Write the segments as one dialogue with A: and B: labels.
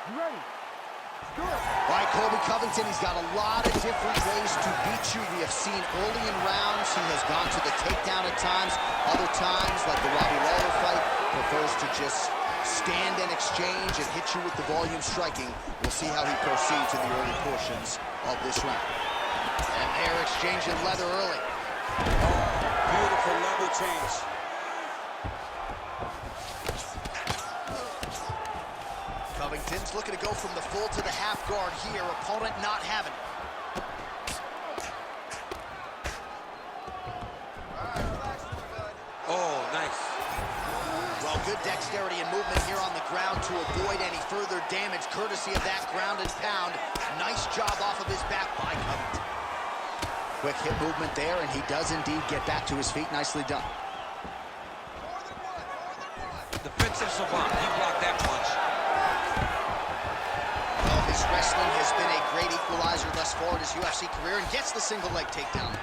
A: You ready? Good.
B: All right, Colby Covington, he's got a lot of different ways to beat you. We have seen early in rounds, he has gone to the takedown at times. Other times, like the Robbie Lawler fight, prefers to just stand and exchange and hit you with the volume striking. We'll see how he proceeds in the early portions of this round. And they're exchanging leather early.
C: Oh, beautiful level change.
B: Covington's looking to go from the full to the half guard here. Opponent not having it.
C: Oh, nice.
B: Well, good dexterity and movement here on the ground to avoid any further damage, courtesy of that ground and pound. Nice job off of his back by Covington. Quick hip movement there, and he does indeed get back to his feet. Nicely done.
C: Defensive savant. He blocked that punch.
B: Well, his wrestling has been a great equalizer thus far in his UFC career, and gets the single leg takedown.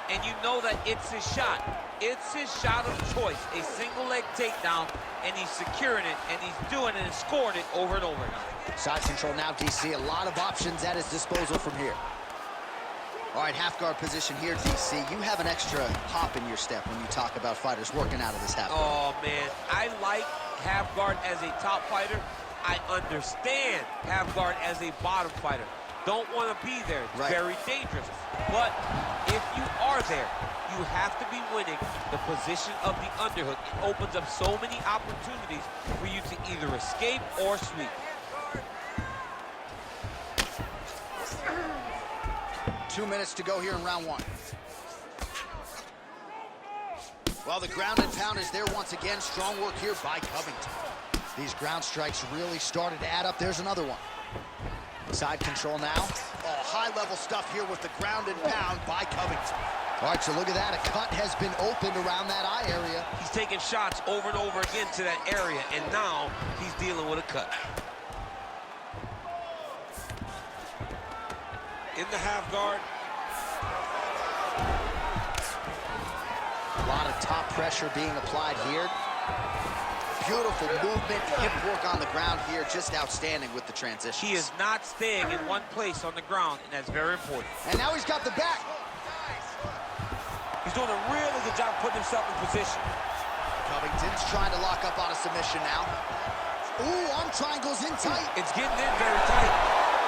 D: And you know that it's his shot. It's his shot of choice, a single leg takedown, and he's securing it, and he's doing it and scoring it over and over now.
B: Side control now, DC. A lot of options at his disposal from here. All right, half guard position here, DC. You have an extra hop in your step when you talk about fighters working out of this half guard.
D: Oh, man, I like half guard as a top fighter. I understand half guard as a bottom fighter. Don't want to be there. It's very dangerous. But if you are there, you have to be winning the position of the underhook. It opens up so many opportunities for you to either escape or sweep.
B: 2 minutes to go here in round one. Well, the ground and pound is there once again. Strong work here by Covington. These ground strikes really started to add up. There's another one. Side control now. Oh, high-level stuff here with the ground and pound by Covington. All right, so look at that. A cut has been opened around that eye area.
D: He's taking shots over and over again to that area, and now he's dealing with a cut.
C: In the half guard.
B: A lot of top pressure being applied here. Beautiful movement, hip work on the ground here, just outstanding with the transition.
D: He is not staying in one place on the ground, and that's very important.
B: And now he's got the back.
C: He's doing a really good job putting himself in position.
B: Covington's trying to lock up on a submission now. Ooh, arm triangles in tight.
D: It's getting in very tight.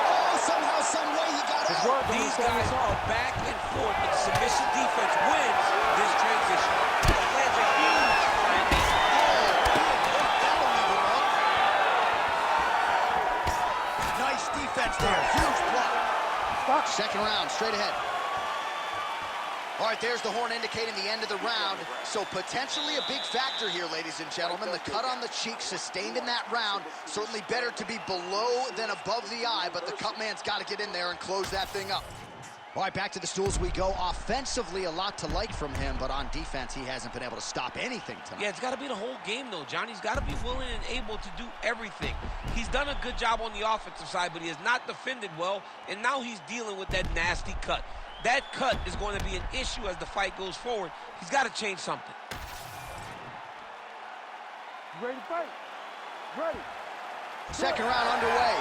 B: Oh, somehow, some way he got out.
D: These guys are back and forth, but the submission defense wins this transition. Lands a huge triangle.
B: Nice defense there, huge block. Second round, straight ahead. All right, there's the horn indicating the end of the round. So potentially a big factor here, ladies and gentlemen. The cut on the cheek sustained in that round. Certainly better to be below than above the eye, but the cut man's got to get in there and close that thing up. All right, back to the stools we go. Offensively, a lot to like from him, but on defense, he hasn't been able to stop anything tonight.
D: Yeah, it's got to be the whole game, though, John. He's got to be willing and able to do everything. He's done a good job on the offensive side, but he has not defended well, and now he's dealing with that nasty cut. That cut is going to be an issue as the fight goes forward. He's got to change something.
A: Ready to fight? Ready.
B: Second round underway.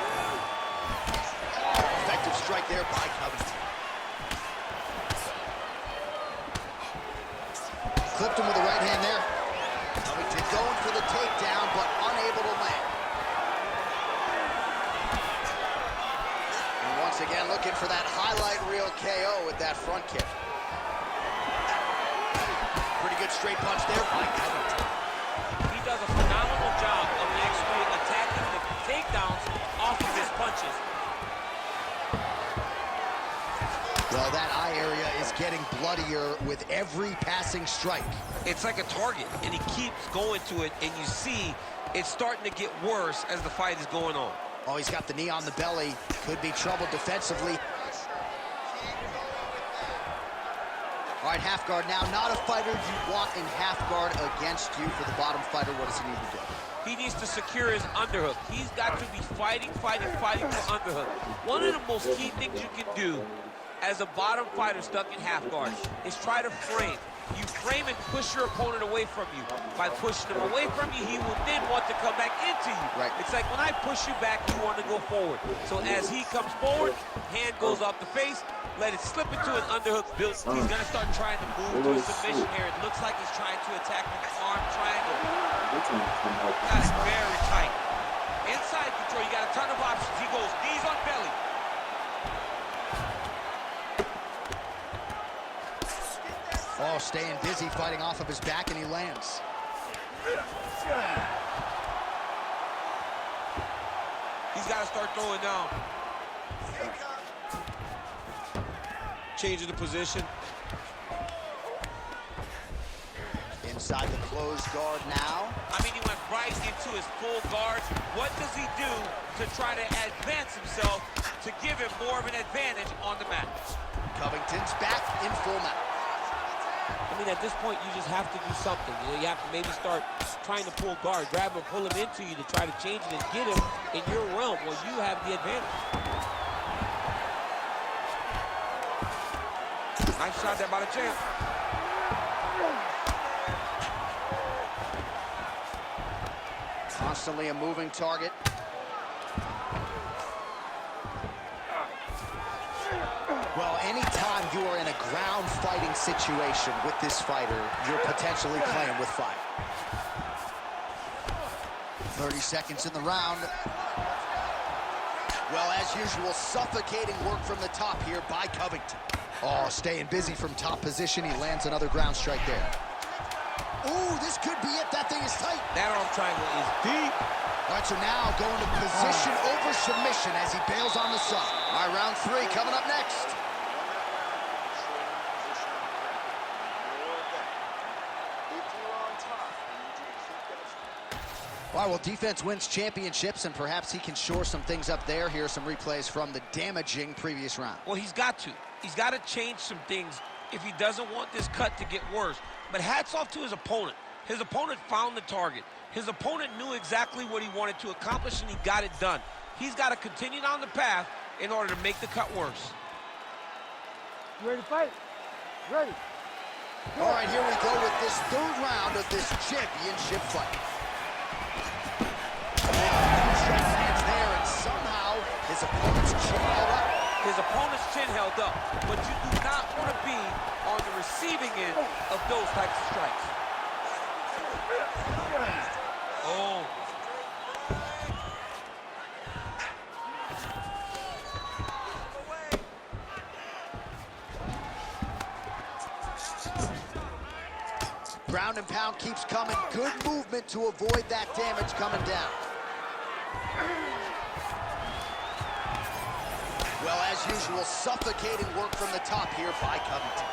B: Oh, effective strike there by Covington. Clipped him with the right hand there. Covington going for the takedown, but unable to land. And once again, looking for that highlight reel KO with that front kick. Pretty good straight punch there by Covington.
D: He does a phenomenal job of actually attacking the takedowns off of his punches.
B: Well, that eye area is getting bloodier with every passing strike.
D: It's like a target, and he keeps going to it, and you see it's starting to get worse as the fight is going on.
B: Oh, he's got the knee on the belly. Could be trouble defensively. All right, half guard now. Not a fighter you want in half guard against you. For the bottom fighter, what does he need to do?
D: He needs to secure his underhook. He's got to be fighting for underhook. One of the most key things you can do as a bottom fighter stuck in half guard is try to frame. you frame and push your opponent away from you. By pushing him away from you, he will then want to come back into you.
B: Right.
D: It's like when I push you back, you want to go forward. So as he comes forward, hand goes off the face, let it slip into an underhook. He's going to start trying to move to a submission here. It looks like he's trying to attack with the arm triangle. Got it very tight. Inside control, you got a ton of options. He goes knees on belly.
B: Oh, staying busy, fighting off of his back, and he lands.
D: He's got to start throwing down.
C: Changing the position.
B: Inside the closed guard now.
D: I mean, he went right into his full guard. What does he do to try to advance himself to give him more of an advantage on the mat?
B: Covington's back in full mount.
D: I mean, at this point, you just have to do something. You know, you have to maybe start trying to pull guard, grab him, pull him into you to try to change it and get him in your realm where you have the advantage. Nice shot there by the champ.
B: Constantly a moving target. Well, anytime you are in a ground fighting situation with this fighter, you're potentially playing with fire. 30 seconds in the round. Well, as usual, suffocating work from the top here by Covington. Oh, staying busy from top position. He lands another ground strike there. Ooh, this could be it. That thing is tight.
D: That arm triangle is deep.
B: All right, so now going to position over submission as he bails on the sub. All right, round 3 coming up next. All right, well, defense wins championships, and perhaps he can shore some things up there. Here are some replays from the damaging previous round.
D: Well, he's got to. He's got to change some things if he doesn't want this cut to get worse. But hats off to his opponent. His opponent found the target. His opponent knew exactly what he wanted to accomplish, and he got it done. He's got to continue down the path in order to make the cut worse.
A: You ready to fight? Ready.
B: All right, here we go with this 3rd round of this championship fight. Strike lands there, and somehow his opponent's chin held up.
D: His opponent's chin held up, but you do not want to be on the receiving end of those types of strikes. Oh.
B: Ground and pound keeps coming. Good movement to avoid that damage coming down. Well, as usual, suffocating work from the top here by Covington.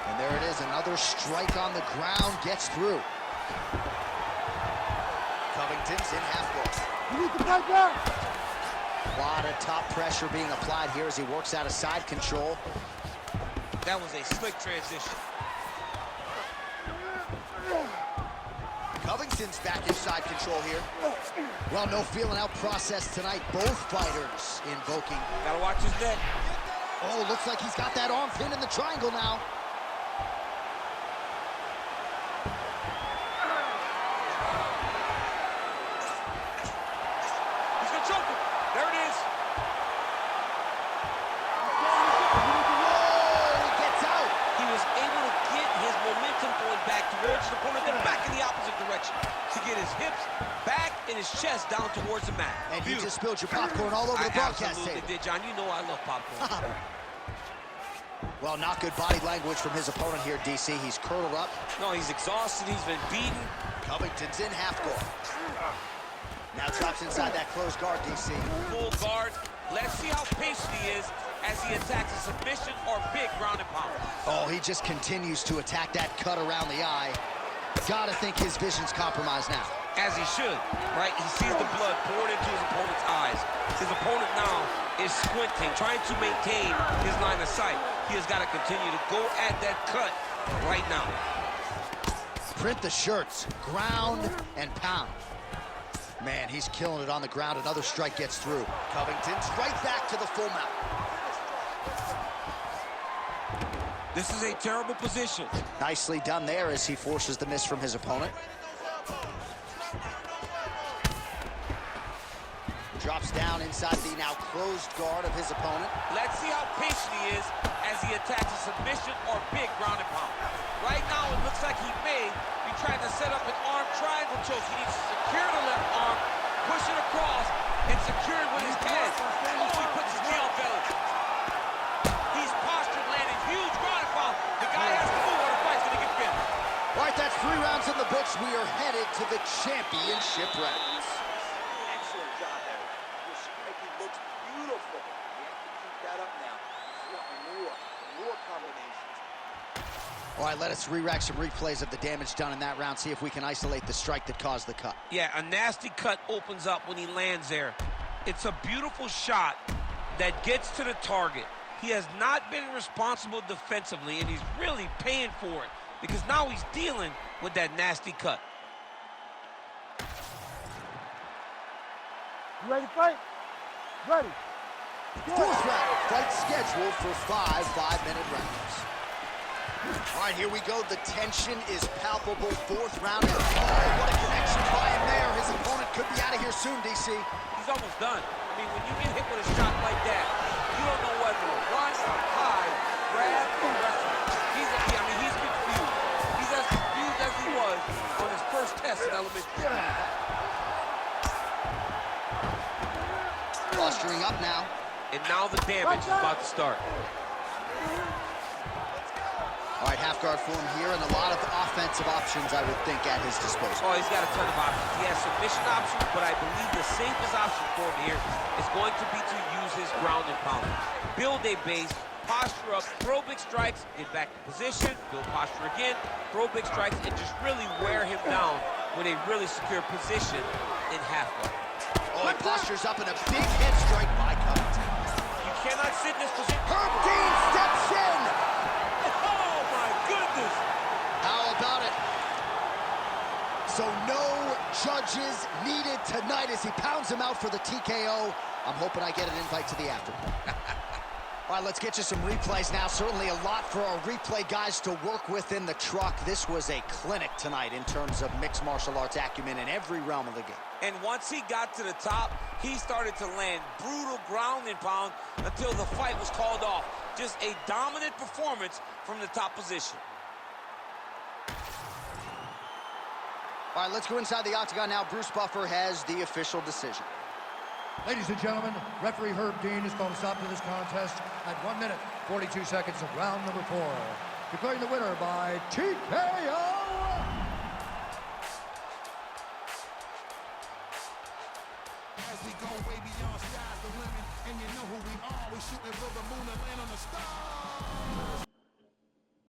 B: And there it is, another strike on the ground gets through. Covington's in half guard.
A: You need to fight back.
B: A lot of top pressure being applied here as he works out of side control.
D: That was a slick transition.
B: Covington's back in side control here. Well, no feeling out process tonight. Both fighters invoking.
D: Gotta watch his neck.
B: Oh, looks like he's got that arm pinned in the triangle now.
D: He's gonna choke him. There it is.
B: Whoa, he gets out.
D: He was able to get his momentum going back towards his opponent, then back in the opposite direction to get his hips back and his chest down towards the mat.
B: And you just spilled your popcorn all over the broadcast
D: absolutely
B: table.
D: did, John. You know I love popcorn.
B: Well, not good body language from his opponent here, DC. He's curled up.
D: No, he's exhausted. He's been beaten.
B: Covington's in half guard. Now drops inside that closed guard, DC.
D: Full guard. Let's see how patient he is as he attacks a submission or big ground and pound.
B: Oh, he just continues to attack that cut around the eye. Gotta think his vision's compromised now.
D: As he should, right? He sees the blood pouring into his opponent's eyes. His opponent now is squinting, trying to maintain his line of sight. He has got to continue to go at that cut right now.
B: Print the shirts, ground and pound. Man, he's killing it on the ground. Another strike gets through. Covington's right back to the full mount.
C: This is a terrible position.
B: Nicely done there as he forces the miss from his opponent. Drops down inside the now closed guard of his opponent.
D: Let's see how patient he is as he attacks a submission or big ground and pound. Right now, it looks like he may be trying to set up an arm triangle choke. He needs to secure the left arm, push it across, and secure it with his head. Oh, he puts his knee on belly. He's postured, landing huge ground and pound. The guy has to move or the fight's going to get finished.
B: All right, that's 3 rounds in the books. We are headed to the championship rounds.
E: Excellent job there. Your striking looks beautiful. You have to keep that up now. You want more combinations.
B: All right, let us re-rack some replays of the damage done in that round, see if we can isolate the strike that caused the cut.
D: Yeah, a nasty cut opens up when he lands there. It's a beautiful shot that gets to the target. He has not been responsible defensively, and he's really paying for it because now he's dealing with that nasty cut.
A: You ready to fight? Ready.
B: Fourth round, fight scheduled for 5 5-minute rounds. All right, here we go. The tension is palpable. 4th round. And oh, what a connection by him there. His opponent could be out of here soon, DC.
D: He's almost done. I mean, when you get hit with a shot like that, you don't know whether to run, hide, grab, or wrestle. He's confused. He's as confused as he was on his first test in elementary school.
B: Posturing up now.
D: And now the damage is about to start.
B: All right, half guard form here, and a lot of offensive options, I would think, at his disposal.
D: Oh, he's got a ton of options. He has submission options, but I believe the safest option for him here is going to be to use his ground and pound. Build a base, posture up, throw big strikes, get back to position, build posture again, throw big strikes, and just really wear him down with a really secure position in half guard.
B: Oh, he postures up in a big head strike by Covington.
D: You cannot sit in this position.
B: Herb Dean steps in.
D: Oh, my goodness.
B: How about it? So no judges needed tonight as he pounds him out for the TKO. I'm hoping I get an invite to the after party. All right, let's get you some replays now. Certainly a lot for our replay guys to work with in the truck. This was a clinic tonight in terms of mixed martial arts acumen in every realm of the game.
D: And once he got to the top, he started to land brutal ground and pound until the fight was called off. Just a dominant performance from the top position.
B: All right, let's go inside the octagon now. Bruce Buffer has the official decision.
F: Ladies and gentlemen, referee Herb Dean has called a stop to this contest at 1 minute, 42 seconds of round number 4. Declaring the winner by TKO.
G: As we go way beyond sky's the limit, and you know who we are. We shooting for the moon and land on the stars.